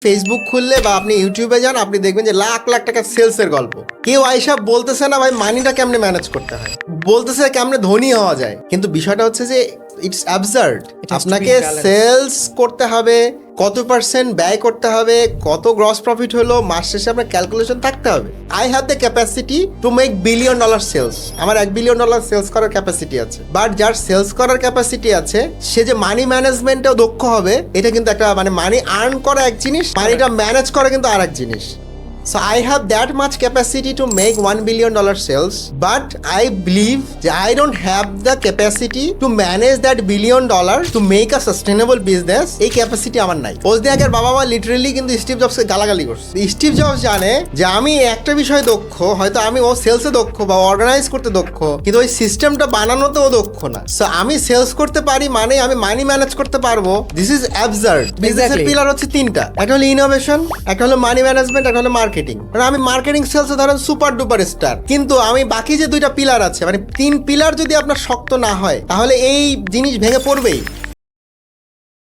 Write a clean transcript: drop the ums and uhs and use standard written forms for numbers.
Facebook খুললে বা আপনি ইউটিউবে যান, আপনি দেখবেন যে লাখ লাখ টাকা সেলসের গল্প। কেউ আইসা বলতেছে না ভাই মানিটা কেমনে ম্যানেজ করতে হয়, বলতেছে কেমনে ধনী হওয়া যায়। কিন্তু বিষয়টা হচ্ছে যে ইটস অ্যাবসার্ড। আপনাকে সেলস করতে হবে, কত পার্সেন্ট ব্যয় করতে হবে, কত গ্রস প্রফিট হলো, মাস শেষে আপনার ক্যালকুলেশন থাকতে হবে। I have the capacity to make $1 billion sales. আমার $1 বিলিয়ন সেলস করার ক্যাপাসিটি আছে। বাট যার সেলস করার ক্যাপাসিটি আছে সে যে মানি ম্যানেজমেন্টেও দক্ষ হবে, এটা কিন্তু একটা মানে মানি আর্ন করা এক জিনিস, মানিটা ম্যানেজ করা কিন্তু আর এক জিনিস। So I have that much capacity to make $1 billion sales, but I believe that I don't have the capacity to manage that $1 billion to make a sustainable business. এই ক্যাপাসিটি আমার নাই। ওজনিয়াকের বাবা মা লিটারেলি কিন্তু স্টিভ জবসকে গালাগালি করছে। Steve jobs জানে যে আমি একটা বিষয়ে দক্ষ, হয়তো আমি ও সেলসে দক্ষ বা অর্গানাইজ করতে দক্ষ, কিন্তু ওই সিস্টেমটা বানানোতেও দক্ষ না। সো আমি সেলস করতে পারি মানে আমি মানি ম্যানেজ করতে পারবো। This is absurd. বিজনেসের পিলার হচ্ছে তিনটা, একটা হলো ইনোভেশন, একটা হলো মানি ম্যানেজমেন্ট, একটা হলো মার্কেটিং। মানে আমি মার্কেটিং সেলসে ধরেন সুপার ডুপার স্টার, কিন্তু আমি বাকি যে দুইটা পিলার আছে, মানে তিন পিলার যদি আপনার শক্ত না হয় তাহলে এই জিনিস ভেঙে পড়বেই।